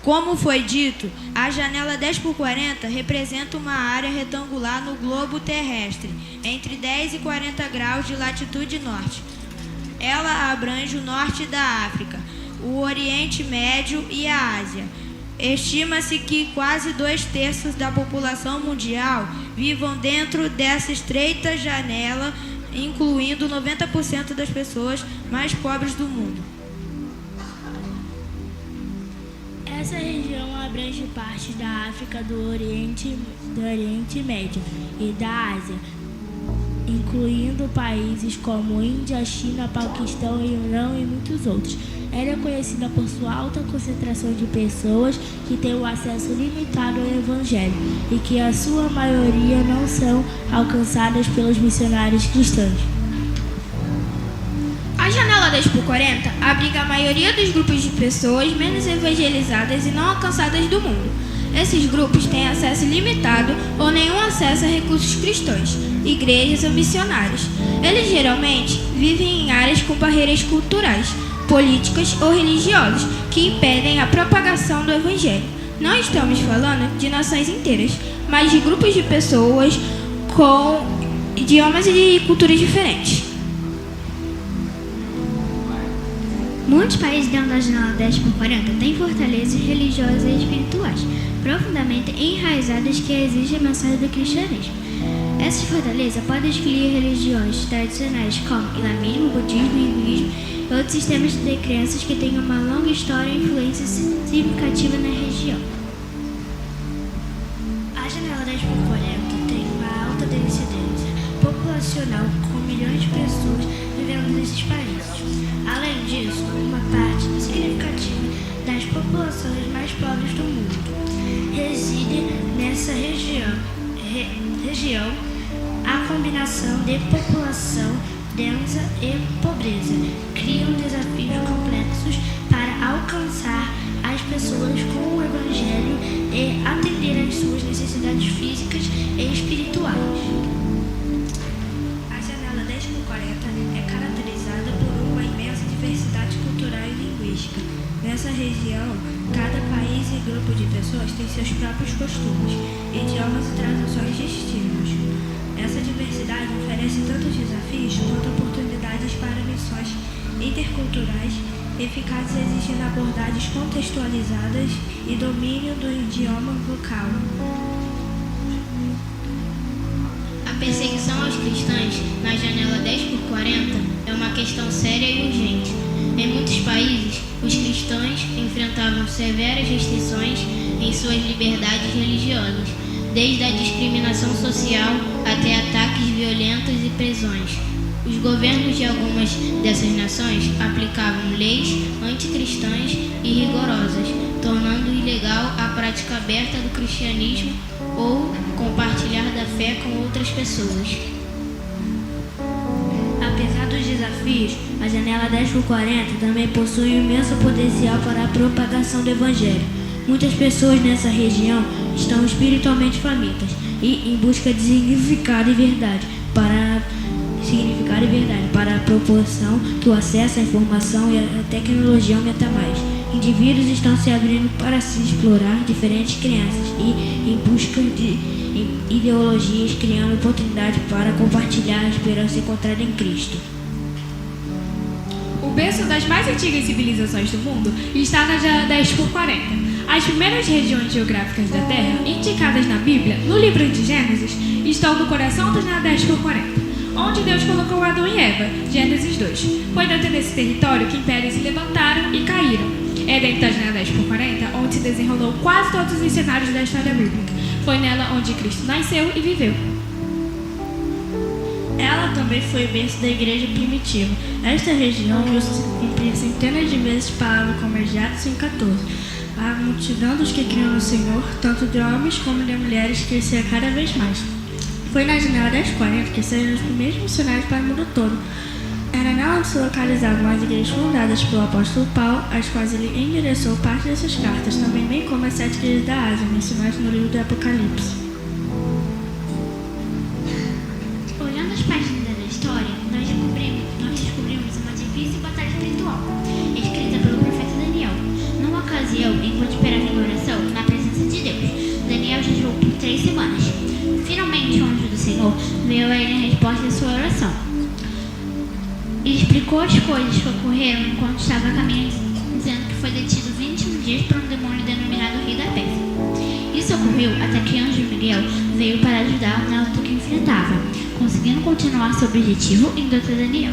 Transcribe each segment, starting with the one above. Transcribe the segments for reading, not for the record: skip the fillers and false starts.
Como foi dito, a janela 10x40 representa uma área retangular no globo terrestre, entre 10 e 40 graus de latitude norte. Ela abrange o norte da África, o Oriente Médio e a Ásia. Estima-se que quase 2/3 da população mundial vivam dentro dessa estreita janela, incluindo 90% das pessoas mais pobres do mundo. Essa região abrange parte da África, do Oriente Médio e da Ásia, incluindo países como Índia, China, Paquistão, Irã e muitos outros. Ela é conhecida por sua alta concentração de pessoas que têm o acesso limitado ao Evangelho e que a sua maioria não são alcançadas pelos missionários cristãos. A janela 10x40 abriga a maioria dos grupos de pessoas menos evangelizadas e não alcançadas do mundo. Esses grupos têm acesso limitado ou nenhum acesso a recursos cristãos, igrejas ou missionários. Eles geralmente vivem em áreas com barreiras culturais, políticas ou religiosas que impedem a propagação do Evangelho. Não estamos falando de nações inteiras, mas de grupos de pessoas com idiomas e culturas diferentes. Muitos países dentro da janela 10x40 têm fortalezas religiosas e espirituais profundamente enraizadas que exigem a mensagem do cristianismo. Essas fortalezas podem excluir religiões tradicionais como islamismo, budismo, hinduísmo e outros sistemas de crenças que têm uma longa história e influência significativa na região. A janela 10x40 tem uma alta densidade populacional com milhões de pessoas vivendo nesses países. Além disso, uma parte significativa das populações mais pobres do mundo reside nessa região. A combinação de população densa e pobreza cria desafios complexos para alcançar as pessoas com o Evangelho e atender às suas necessidades físicas e espirituais. A janela 10x40 é caracterizada por uma imensa diversidade cultural e linguística. Nessa região, cada país e grupo de pessoas tem seus próprios costumes, idiomas e tradições distintos. Essa diversidade oferece tanto desafios quanto oportunidades para missões interculturais eficazes, exigindo abordagens contextualizadas e domínio do idioma local. A perseguição aos cristãos na janela 10x40 é uma questão séria e urgente. Em muitos países, os cristãos enfrentavam severas restrições em suas liberdades religiosas, desde a discriminação social até ataques violentos e prisões. Os governos de algumas dessas nações aplicavam leis anticristãs e rigorosas, tornando ilegal a prática aberta do cristianismo ou compartilhar da fé com outras pessoas. Apesar dos desafios, a janela 10x40 também possui um imenso potencial para a propagação do Evangelho. Muitas pessoas nessa região estão espiritualmente famintas e em busca de significado e verdade para a proporção que o acesso à informação e à tecnologia aumenta mais. Indivíduos estão se abrindo para se explorar diferentes crenças e em busca de ideologias, criando oportunidade para compartilhar a esperança encontrada em Cristo. O berço das mais antigas civilizações do mundo está na janela 10x40. As primeiras regiões geográficas da Terra, indicadas na Bíblia, no livro de Gênesis, estão no coração da janela 10x40, onde Deus colocou Adão e Eva, Gênesis 2. Foi dentro desse território que impérios se levantaram e caíram. É dentro da janela 10x40 onde se desenrolou quase todos os cenários da história bíblica. Foi nela onde Cristo nasceu e viveu. Ela também foi berço da igreja primitiva. Esta região cumpria centenas de vezes palavras como Atos 5:14. A multidão dos que criam no Senhor, tanto de homens como de mulheres, crescia cada vez mais. Foi na janela 10x40 que saíram os primeiros missionários para o mundo todo. Era nela onde se localizavam as igrejas fundadas pelo apóstolo Paulo, às quais ele endereçou parte dessas cartas, também bem como as 7 igrejas da Ásia, mencionadas no livro do Apocalipse. Olhando as páginas da história, nós descobrimos uma difícil batalha espiritual, escrita pelo profeta Daniel, numa ocasião enquanto esperava em do Senhor veio a ele em resposta à sua oração. Ele explicou as coisas que ocorreram enquanto estava caminhando, dizendo que foi detido 21 dias por um demônio denominado Rei da Pérsia. Isso ocorreu até que Anjo Miguel veio para ajudá-lo na luta que enfrentava, conseguindo continuar seu objetivo em Dr. Daniel.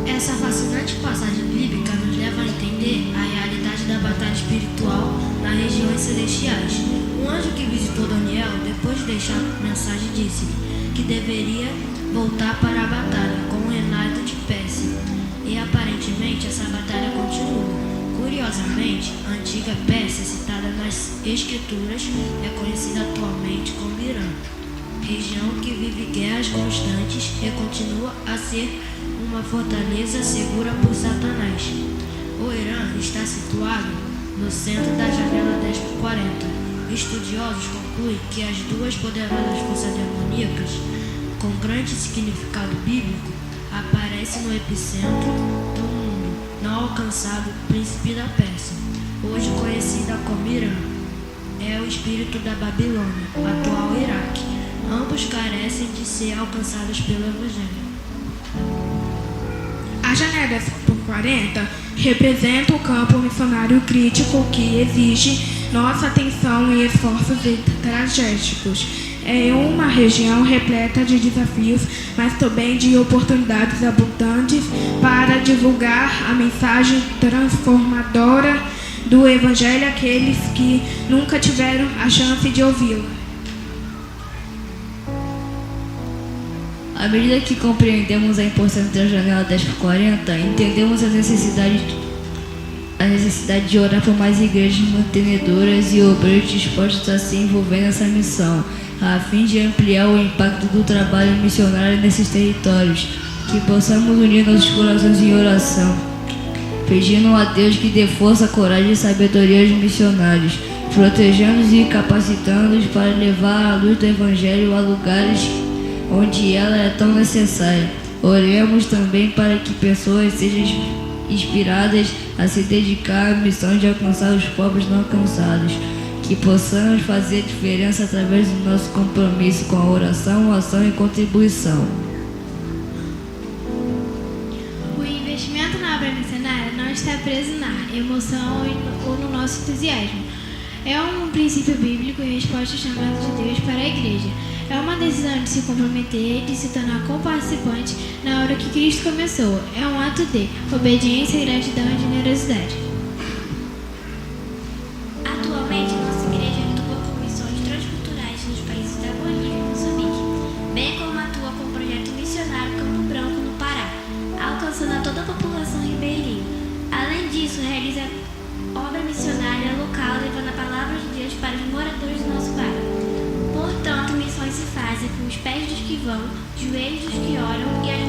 Essa fascinante passagem bíblica nos leva a entender a realidade da batalha espiritual nas regiões celestiais. Um anjo que visitou Daniel, depois de deixar a mensagem, disse-lhe que deveria voltar para a batalha com o reinado de Pérsia. E aparentemente essa batalha continua. Curiosamente, a antiga Pérsia, citada nas Escrituras, é conhecida atualmente como Irã, região que vive guerras constantes e continua a ser uma fortaleza segura por Satanás. O Irã está situado no centro da janela 10/40. Estudiosos concluem que as duas poderosas forças demoníacas, com grande significado bíblico, aparecem no epicentro do mundo não alcançado, príncipe da Pérsia, hoje conhecida como Irã. É o espírito da Babilônia, atual Iraque. Ambos carecem de ser alcançados pelo Evangelho. A janela 10/40 representa o campo missionário crítico que exige nossa atenção e esforços estratégicos. É uma região repleta de desafios, mas também de oportunidades abundantes para divulgar a mensagem transformadora do Evangelho àqueles que nunca tiveram a chance de ouvi-la. À medida que compreendemos a importância da janela 10/40, entendemos a necessidade de orar por mais igrejas mantenedoras e obreiros dispostos a se envolver nessa missão, a fim de ampliar o impacto do trabalho missionário nesses territórios, que possamos unir nossos corações em oração, pedindo a Deus que dê força, coragem e sabedoria aos missionários, protegendo-os e capacitando-os para levar a luz do Evangelho a lugares onde ela é tão necessária. Oremos também para que pessoas sejam inspiradas a se dedicar à missão de alcançar os povos não alcançados, que possamos fazer diferença através do nosso compromisso com a oração, ação e contribuição. O investimento na obra missionária não está preso na emoção ou no nosso entusiasmo. É um princípio bíblico e resposta ao chamado de Deus para a igreja. É uma decisão de se comprometer e de se tornar co-participante na obra que Cristo começou. É um ato de obediência, gratidão e generosidade. Atualmente, nossa igreja atua com missões transculturais nos países da Bolívia e Moçambique, bem como atua com o projeto missionário Campo Branco, no Pará, alcançando a toda a população ribeirinha. Além disso, realiza obra missionária local, levando a palavra de Deus para os moradores do nosso bairro. Portanto, missões se fazem com os pés dos que vão, joelhos dos que oram e as